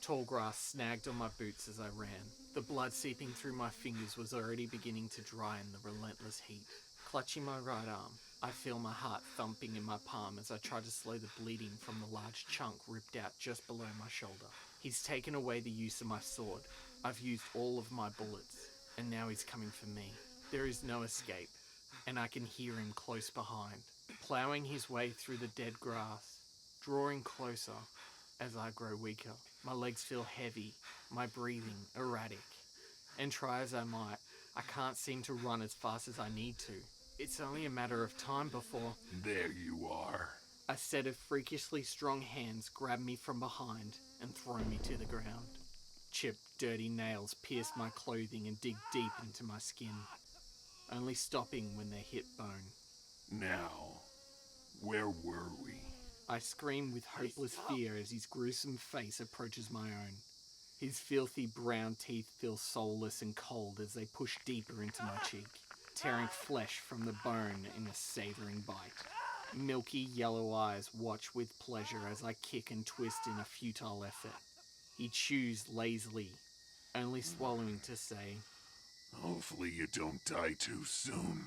Tall grass snagged on my boots as I ran. The blood seeping through my fingers was already beginning to dry in the relentless heat. Clutching my right arm, I feel my heart thumping in my palm as I try to slow the bleeding from the large chunk ripped out just below my shoulder. He's taken away the use of my sword. I've used all of my bullets, and now he's coming for me. There is no escape, and I can hear him close behind, ploughing his way through the dead grass, drawing closer as I grow weaker. My legs feel heavy, my breathing erratic, and try as I might, I can't seem to run as fast as I need to. It's only a matter of time before... There you are. A set of freakishly strong hands grab me from behind and throw me to the ground. Chipped, dirty nails pierce my clothing and dig deep into my skin, only stopping when they hit bone. Now, where were we? I scream with hopeless fear as his gruesome face approaches my own. His filthy brown teeth feel soulless and cold as they push deeper into my cheek, tearing flesh from the bone in a savoring bite. Milky yellow eyes watch with pleasure as I kick and twist in a futile effort. He chews lazily, only swallowing to say, Hopefully you don't die too soon.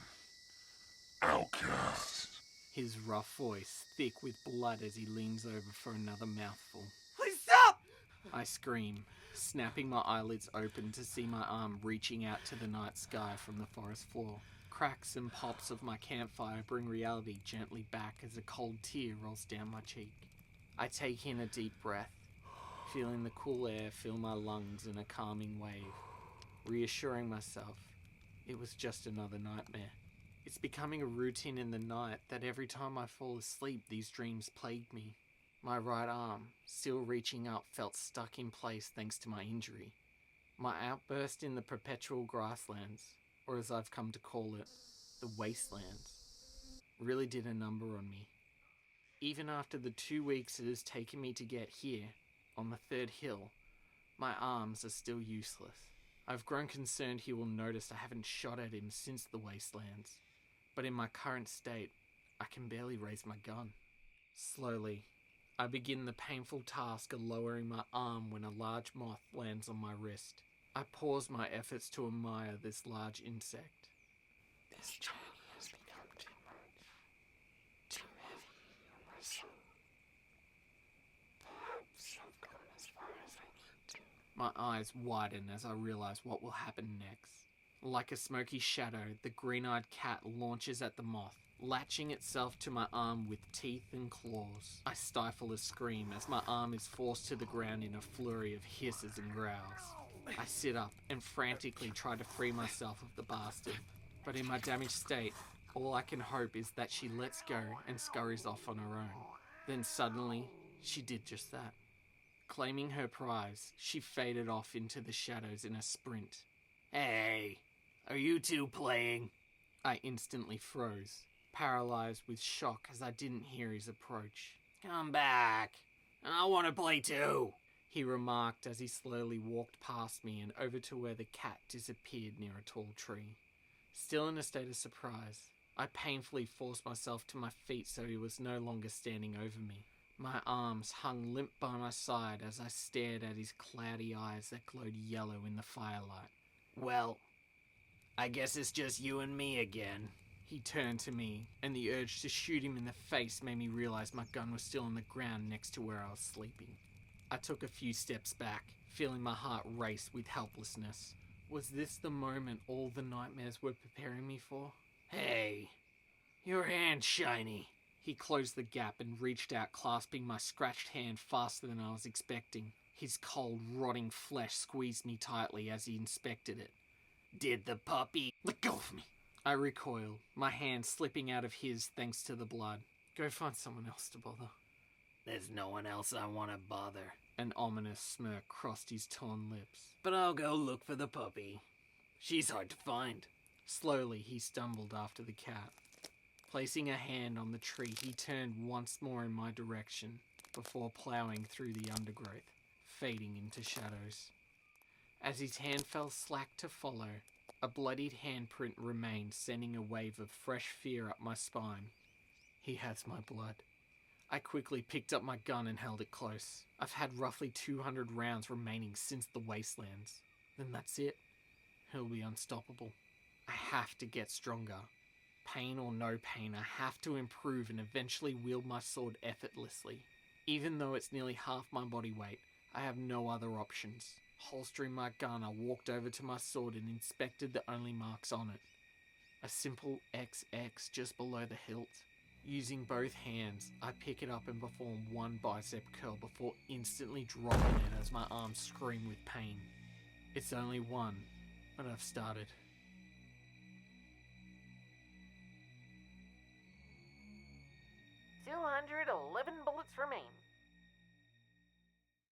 Outcast. His rough voice thick with blood as he leans over for another mouthful. Please stop! I scream, snapping my eyelids open to see my arm reaching out to the night sky from the forest floor. Cracks and pops of my campfire bring reality gently back as a cold tear rolls down my cheek. I take in a deep breath, feeling the cool air fill my lungs in a calming wave, reassuring myself it was just another nightmare. It's becoming a routine in the night that every time I fall asleep, these dreams plague me. My right arm, still reaching up, felt stuck in place thanks to my injury. My outburst in the perpetual grasslands, or as I've come to call it, the wastelands, really did a number on me. Even after the 2 weeks it has taken me to get here, on the third hill, my arms are still useless. I've grown concerned he will notice I haven't shot at him since the wastelands, but in my current state, I can barely raise my gun. Slowly, I begin the painful task of lowering my arm when a large moth lands on my wrist. I pause my efforts to admire this large insect. This journey has become too much. Too heavy on my soul. Perhaps I've gone as far as I need to. My eyes widen as I realize what will happen next. Like a smoky shadow, the green-eyed cat launches at the moth, latching itself to my arm with teeth and claws. I stifle a scream as my arm is forced to the ground in a flurry of hisses and growls. I sit up and frantically try to free myself of the bastard, but in my damaged state, all I can hope is that she lets go and scurries off on her own. Then suddenly, she did just that. Claiming her prize, she faded off into the shadows in a sprint. Hey, are you two playing? I instantly froze, paralyzed with shock as I didn't hear his approach. Come back, I want to play too, he remarked as he slowly walked past me and over to where the cat disappeared near a tall tree. Still in a state of surprise, I painfully forced myself to my feet so he was no longer standing over me. My arms hung limp by my side as I stared at his cloudy eyes that glowed yellow in the firelight. Well, I guess it's just you and me again. He turned to me, and the urge to shoot him in the face made me realize my gun was still on the ground next to where I was sleeping. I took a few steps back, feeling my heart race with helplessness. Was this the moment all the nightmares were preparing me for? Hey, your hand's shiny. He closed the gap and reached out, clasping my scratched hand faster than I was expecting. His cold, rotting flesh squeezed me tightly as he inspected it. Did the puppy... Let go of me! I recoiled, my hand slipping out of his thanks to the blood. Go find someone else to bother. There's no one else I want to bother. An ominous smirk crossed his torn lips. But I'll go look for the puppy. She's hard to find. Slowly, he stumbled after the cat. Placing a hand on the tree, he turned once more in my direction before ploughing through the undergrowth, fading into shadows. As his hand fell slack to follow, a bloodied handprint remained, sending a wave of fresh fear up my spine. He has my blood. I quickly picked up my gun and held it close. I've had roughly 200 rounds remaining since the Wastelands. Then that's it. He'll be unstoppable. I have to get stronger. Pain or no pain, I have to improve and eventually wield my sword effortlessly. Even though it's nearly half my body weight, I have no other options. Holstering my gun, I walked over to my sword and inspected the only marks on it. A simple XX just below the hilt. Using both hands, I pick it up and perform one bicep curl before instantly dropping it as my arms scream with pain. It's only one, but I've started. 211 bullets remain.